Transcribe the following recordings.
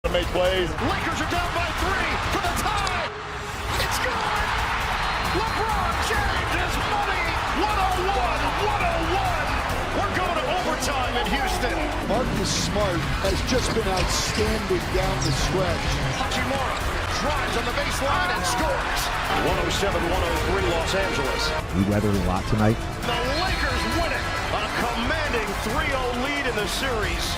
Make plays. Lakers are down by 3 for the tie. It's good. LeBron James has money. 101. We're going to overtime in Houston. Marcus Smart has just been outstanding down the stretch. Hachimura drives on the baseline and scores. 107-103 Los Angeles. We weathered a lot tonight. The Lakers win it. A commanding 3-0 lead in the series.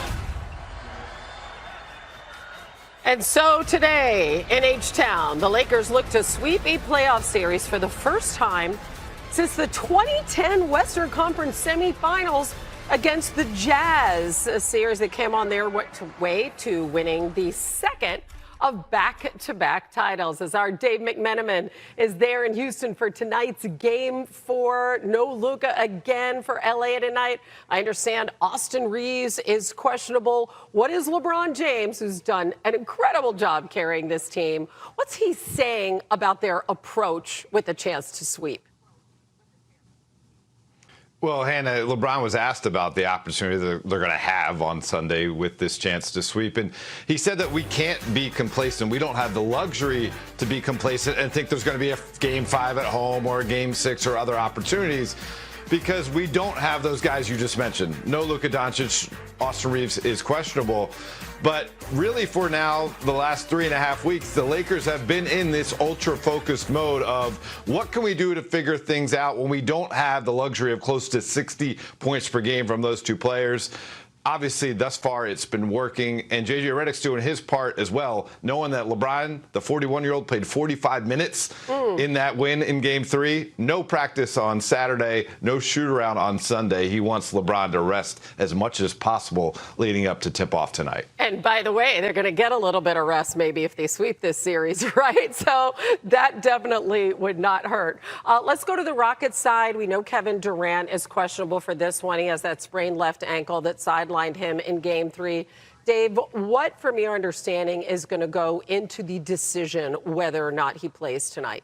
And so today in H-Town, the Lakers look to sweep a playoff series for the first time since the 2010 Western Conference semifinals against the Jazz, a series that came on their way to winning the second of back-to-back titles. As our Dave McMenamin is there in Houston for tonight's Game 4. No Luka again for LA tonight. I understand Austin Reeves is questionable. What is LeBron James, who's done an incredible job carrying this team? What's he saying about their approach with a chance to sweep? Well, Hannah, LeBron was asked about the opportunity that they're going to have on Sunday with this chance to sweep. And he said that we can't be complacent. We don't have the luxury to be complacent and think there's going to be a Game 5 at home or a Game 6 or other opportunities, because we don't have those guys you just mentioned. No Luka Doncic. Austin Reeves is questionable. But really, for now, the last 3.5 weeks, the Lakers have been in this ultra-focused mode of what can we do to figure things out when we don't have the luxury of close to 60 points per game from those two players. Obviously, thus far, it's been working, and J.J. Redick's doing his part as well, knowing that LeBron, the 41-year-old, played 45 minutes in that win in Game 3. No practice on Saturday, no shoot-around on Sunday. He wants LeBron to rest as much as possible leading up to tip-off tonight. And by the way, they're going to get a little bit of rest maybe if they sweep this series, right? So that definitely would not hurt. Let's go to the Rockets side. We know Kevin Durant is questionable for this one. He has that sprained left ankle that sidelined him in Game 3. Dave, what, from your understanding, is going to go into the decision whether or not he plays tonight?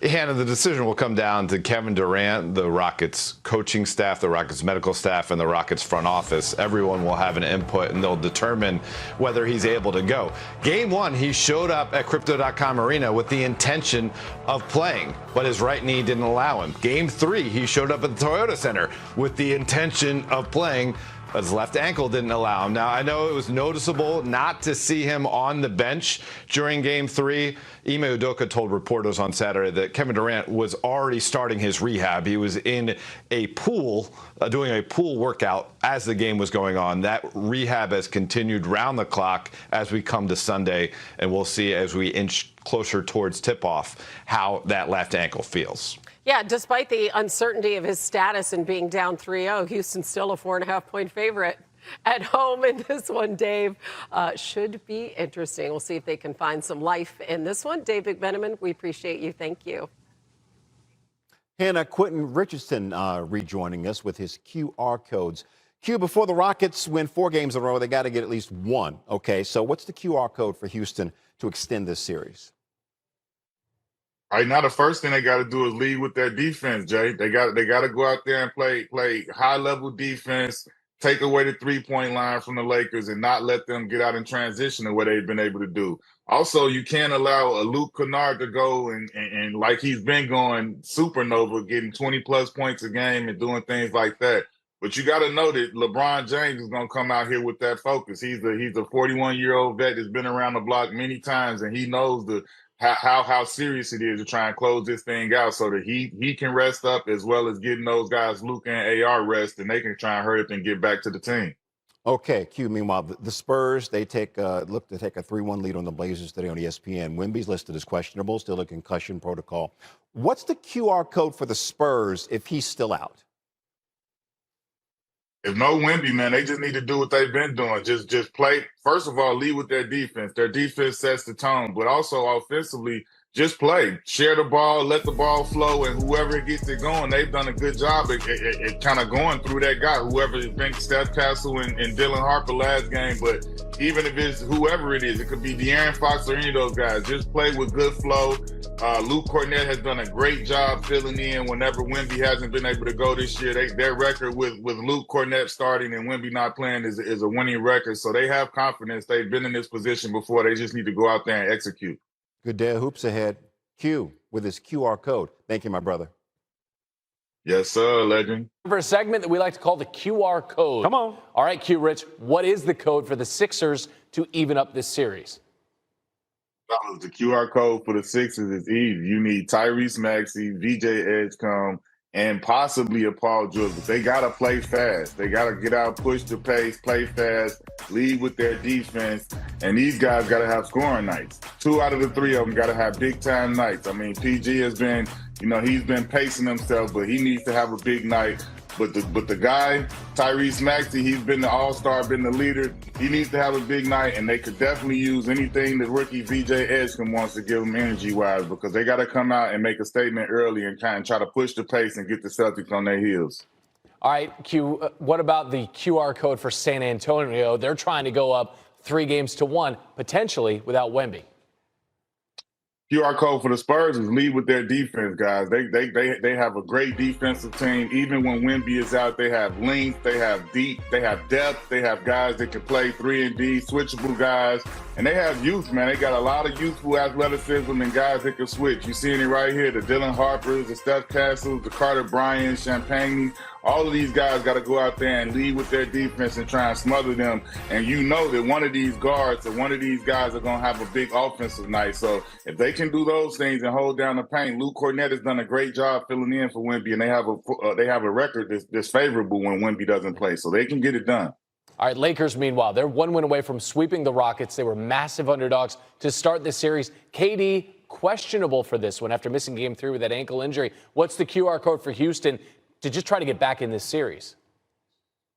Hannah, the decision will come down to Kevin Durant, the Rockets coaching staff, the Rockets medical staff, and the Rockets front office. Everyone will have an input, and they'll determine whether he's able to go. Game 1, he showed up at Crypto.com Arena with the intention of playing, but his right knee didn't allow him. Game 3, he showed up at the Toyota Center with the intention of playing, but his left ankle didn't allow him. Now, I know it was noticeable not to see him on the bench during Game 3. Ime Udoka told reporters on Saturday that Kevin Durant was already starting his rehab. He was in a pool, doing a pool workout as the game was going on. That rehab has continued round the clock as we come to Sunday, and we'll see as we inch closer towards tip-off how that left ankle feels. Yeah, despite the uncertainty of his status and being down 3-0, Houston's still a 4.5-point favorite at home in this one, Dave. Should be interesting. We'll see if they can find some life in this one. Dave McMenamin, we appreciate you. Thank you. Hannah, Quentin Richardson rejoining us with his QR codes. Q, before the Rockets win 4 games in a row, they got to get at least one. Okay, so what's the QR code for Houston to extend this series? Right now, the first thing they got to do is lead with their defense, Jay. They got to go out there and play high-level defense, take away the three-point line from the Lakers, and not let them get out in transition the way they've been able to do. Also, you can't allow a Luke Kennard to go and like he's been going, supernova, getting 20-plus points a game and doing things like that. But you got to know that LeBron James is going to come out here with that focus. He's a 41-year-old vet that's been around the block many times, and he knows how serious it is to try and close this thing out so that he can rest up, as well as getting those guys, Luka and AR, rest, and they can try and hurry up and get back to the team. Okay, Q, meanwhile, the Spurs, they look to take a 3-1 lead on the Blazers today on ESPN. Wemby's listed as questionable, still a concussion protocol. What's the QR code for the Spurs if he's still out? If no Wemby, man, they just need to do what they've been doing. Just play. First of all, lead with their defense. Their defense sets the tone. But also offensively, just play, share the ball, let the ball flow, and whoever gets it going, they've done a good job at kind of going through that guy, whoever it's been, Steph Castle and Dylan Harper last game. But even if it's whoever it is, it could be De'Aaron Fox or any of those guys, just play with good flow. Luke Cornett has done a great job filling in whenever Wemby hasn't been able to go this year. Their record with Luke Cornett starting and Wemby not playing is a winning record. So they have confidence. They've been in this position before. They just need to go out there and execute. Good day of hoops ahead. Q with his QR code. Thank you, my brother. Yes, sir, legend. For a segment that we like to call the QR code. Come on. All right, Q Rich, what is the code for the Sixers to even up this series? The QR code for the Sixers is easy. You need Tyrese Maxey, VJ Edgecombe, and possibly a Paul George. But they got to play fast. They got to get out, push the pace, play fast, lead with their defense. And these guys got to have scoring nights. 2 out of the 3 of them got to have big-time nights. I mean, PG has been, he's been pacing himself, but he needs to have a big night. But the guy, Tyrese Maxey, he's been the all-star, been the leader. He needs to have a big night, and they could definitely use anything that rookie VJ Edgecombe wants to give them energy-wise, because they got to come out and make a statement early and kind of try to push the pace and get the Celtics on their heels. All right, Q, what about the QR code for San Antonio? They're trying to go up 3-1, potentially without Wemby. QR code for the Spurs is lead with their defense, guys. They have a great defensive team. Even when Wemby is out, they have length, they have deep, they have depth, they have guys that can play 3 and D, switchable guys, and they have youth, man. They got a lot of youthful athleticism and guys that can switch. You seeing it right here: the Dylan Harpers, the Steph Castles, the Carter Bryant, Champagne. All of these guys got to go out there and lead with their defense and try and smother them. And you know that one of these guards or one of these guys are going to have a big offensive night. So if they can do those things and hold down the paint, Luke Cornett has done a great job filling in for Wemby, and they have a record that's favorable when Wemby doesn't play. So they can get it done. All right, Lakers, meanwhile, they're 1 win away from sweeping the Rockets. They were massive underdogs to start this series. KD questionable for this one after missing game 3 with that ankle injury. What's the QR code for Houston to just try to get back in this series?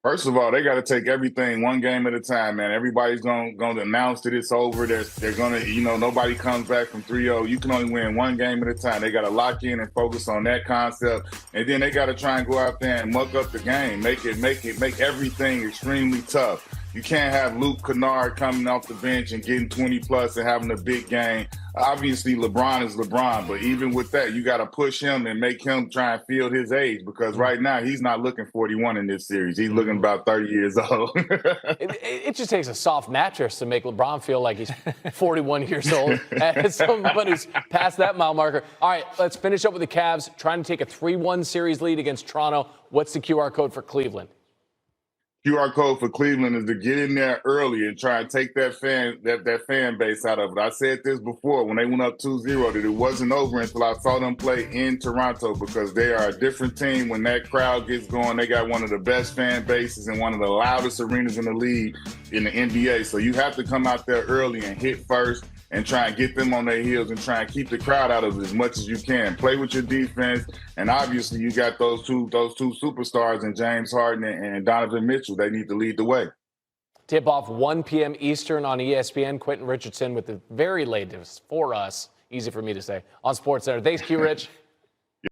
First of all, they got to take everything one game at a time, man. Everybody's going to announce that it's over. They're going to, nobody comes back from 3-0. You can only win one game at a time. They got to lock in and focus on that concept. And then they got to try and go out there and muck up the game, make everything extremely tough. You can't have Luke Kennard coming off the bench and getting 20+ and having a big game. Obviously, LeBron is LeBron, but even with that, you got to push him and make him try and field his age, because right now he's not looking 41 in this series. He's looking about 30 years old. It just takes a soft mattress to make LeBron feel like he's 41 years old. As someone who's past that mile marker. All right, let's finish up with the Cavs trying to take a 3-1 series lead against Toronto. What's the QR code for Cleveland? QR code for Cleveland is to get in there early and try and take that fan base out of it. I said this before when they went up 2-0 that it wasn't over until I saw them play in Toronto, because they are a different team when that crowd gets going. They got one of the best fan bases and one of the loudest arenas in the league in the NBA. So you have to come out there early and hit first and try and get them on their heels and try and keep the crowd out of it as much as you can. Play with your defense, and obviously you got those two superstars in James Harden and Donovan Mitchell. They need to lead the way. Tip off 1 p.m. Eastern on ESPN. Quentin Richardson with the very latest for us, easy for me to say, on SportsCenter. Thanks, Q Rich.